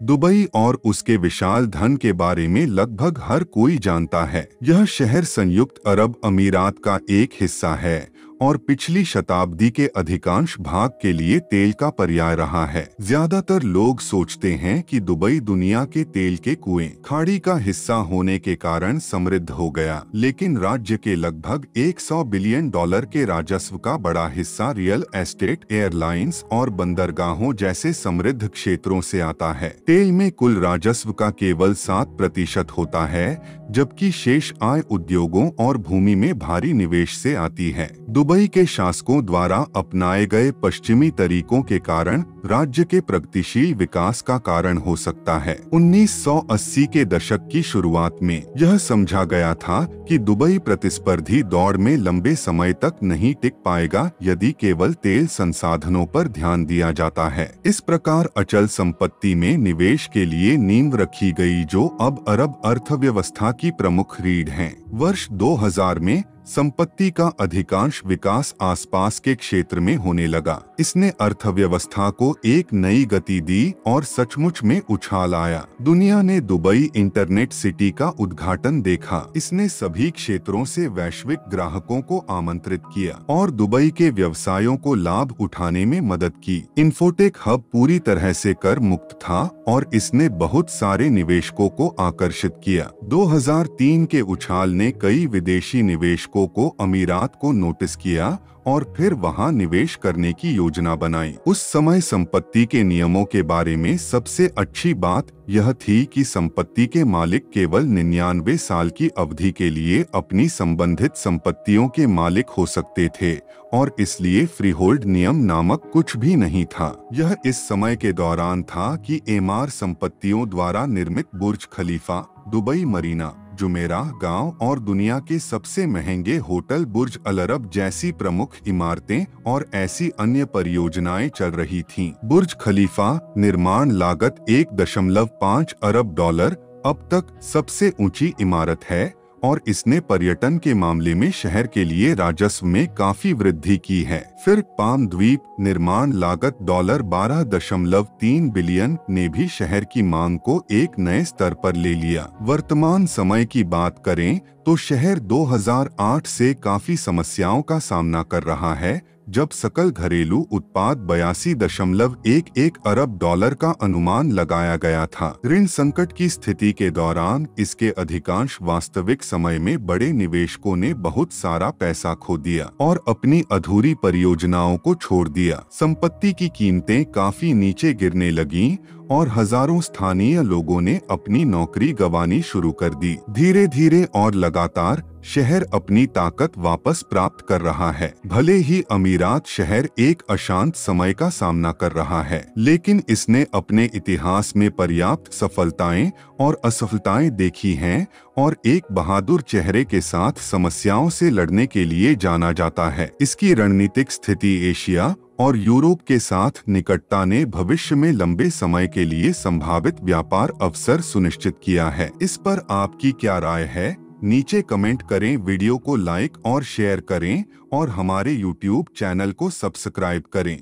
Dubai और उसके विशाल धन के बारे में लगभग हर कोई जानता है। यह शहर संयुक्त अरब अमीरात का एक हिस्सा है और पिछली शताब्दी के अधिकांश भाग के लिए तेल का पर्याय रहा है। ज्यादातर लोग सोचते हैं कि दुबई दुनिया के तेल के कुएं, खाड़ी का हिस्सा होने के कारण समृद्ध हो गया, लेकिन राज्य के लगभग 100 बिलियन डॉलर के राजस्व का बड़ा हिस्सा रियल एस्टेट, एयरलाइंस और बंदरगाहों जैसे समृद्ध क्षेत्रों से आता है। तेल में कुल राजस्व का केवल 7% होता है, जबकि शेष आय उद्योगों और भूमि में भारी निवेश से आती है। दुबई के शासकों द्वारा अपनाए गए पश्चिमी तरीकों के कारण राज्य के प्रगतिशील विकास का कारण हो सकता है। 1980 के दशक की शुरुआत में यह समझा गया था कि दुबई प्रतिस्पर्धी दौड़ में लंबे समय तक नहीं टिक पाएगा यदि केवल तेल संसाधनों पर ध्यान दिया जाता है। इस प्रकार अचल संपत्ति में निवेश के लिए नींव रखी गई, जो अब अरब अर्थव्यवस्था की प्रमुख रीढ़ हैं। वर्ष 2000 में संपत्ति का अधिकांश विकास आसपास के क्षेत्र में होने लगा। इसने अर्थव्यवस्था को एक नई गति दी और सचमुच में उछाल आया। दुनिया ने दुबई इंटरनेट सिटी का उद्घाटन देखा। इसने सभी क्षेत्रों से वैश्विक ग्राहकों को आमंत्रित किया और दुबई के व्यवसायों को लाभ उठाने में मदद की। इन्फोटेक हब पूरी तरह से कर मुक्त था और इसने बहुत सारे निवेशकों को आकर्षित किया। 2003 के उछाल ने कई विदेशी निवेशकों को अमीरात को नोटिस किया और फिर वहां निवेश करने की योजना बनाई। उस समय संपत्ति के नियमों के बारे में सबसे अच्छी बात यह थी कि संपत्ति के मालिक केवल 99 साल की अवधि के लिए अपनी संबंधित संपत्तियों के मालिक हो सकते थे और इसलिए फ्रीहोल्ड नियम नामक कुछ भी नहीं था। यह इस समय के दौरान था कि एमार संपत्तियों द्वारा निर्मित बुर्ज खलीफा, दुबई मरीना, जुमेराह गांव और दुनिया के सबसे महंगे होटल बुर्ज अल अरब जैसी प्रमुख इमारतें और ऐसी अन्य परियोजनाएं चल रही थीं। बुर्ज खलीफा निर्माण लागत 1.5 अरब डॉलर अब तक सबसे ऊंची इमारत है और इसने पर्यटन के मामले में शहर के लिए राजस्व में काफी वृद्धि की है। फिर पाम द्वीप निर्माण लागत $12.3 बिलियन ने भी शहर की मांग को एक नए स्तर पर ले लिया। वर्तमान समय की बात करें तो शहर 2008 से काफी समस्याओं का सामना कर रहा है, जब सकल घरेलू उत्पाद 82.11 अरब डॉलर का अनुमान लगाया गया था। ऋण संकट की स्थिति के दौरान इसके अधिकांश वास्तविक समय में बड़े निवेशकों ने बहुत सारा पैसा खो दिया और अपनी अधूरी परियोजनाओं को छोड़ दिया। संपत्ति की कीमतें काफी नीचे गिरने लगीं और हजारों स्थानीय लोगों ने अपनी नौकरी गंवानी शुरू कर दी। धीरे धीरे और लगातार शहर अपनी ताकत वापस प्राप्त कर रहा है। भले ही अमीरात शहर एक अशांत समय का सामना कर रहा है, लेकिन इसने अपने इतिहास में पर्याप्त सफलताएं और असफलताएं देखी हैं और एक बहादुर चेहरे के साथ समस्याओं से लड़ने के लिए जाना जाता है। इसकी रणनीतिक स्थिति एशिया और यूरोप के साथ निकटता ने भविष्य में लंबे समय के लिए संभावित व्यापार अवसर सुनिश्चित किया है। इस पर आपकी क्या राय है? नीचे कमेंट करें, वीडियो को लाइक और शेयर करें और हमारे YouTube चैनल को सब्सक्राइब करें।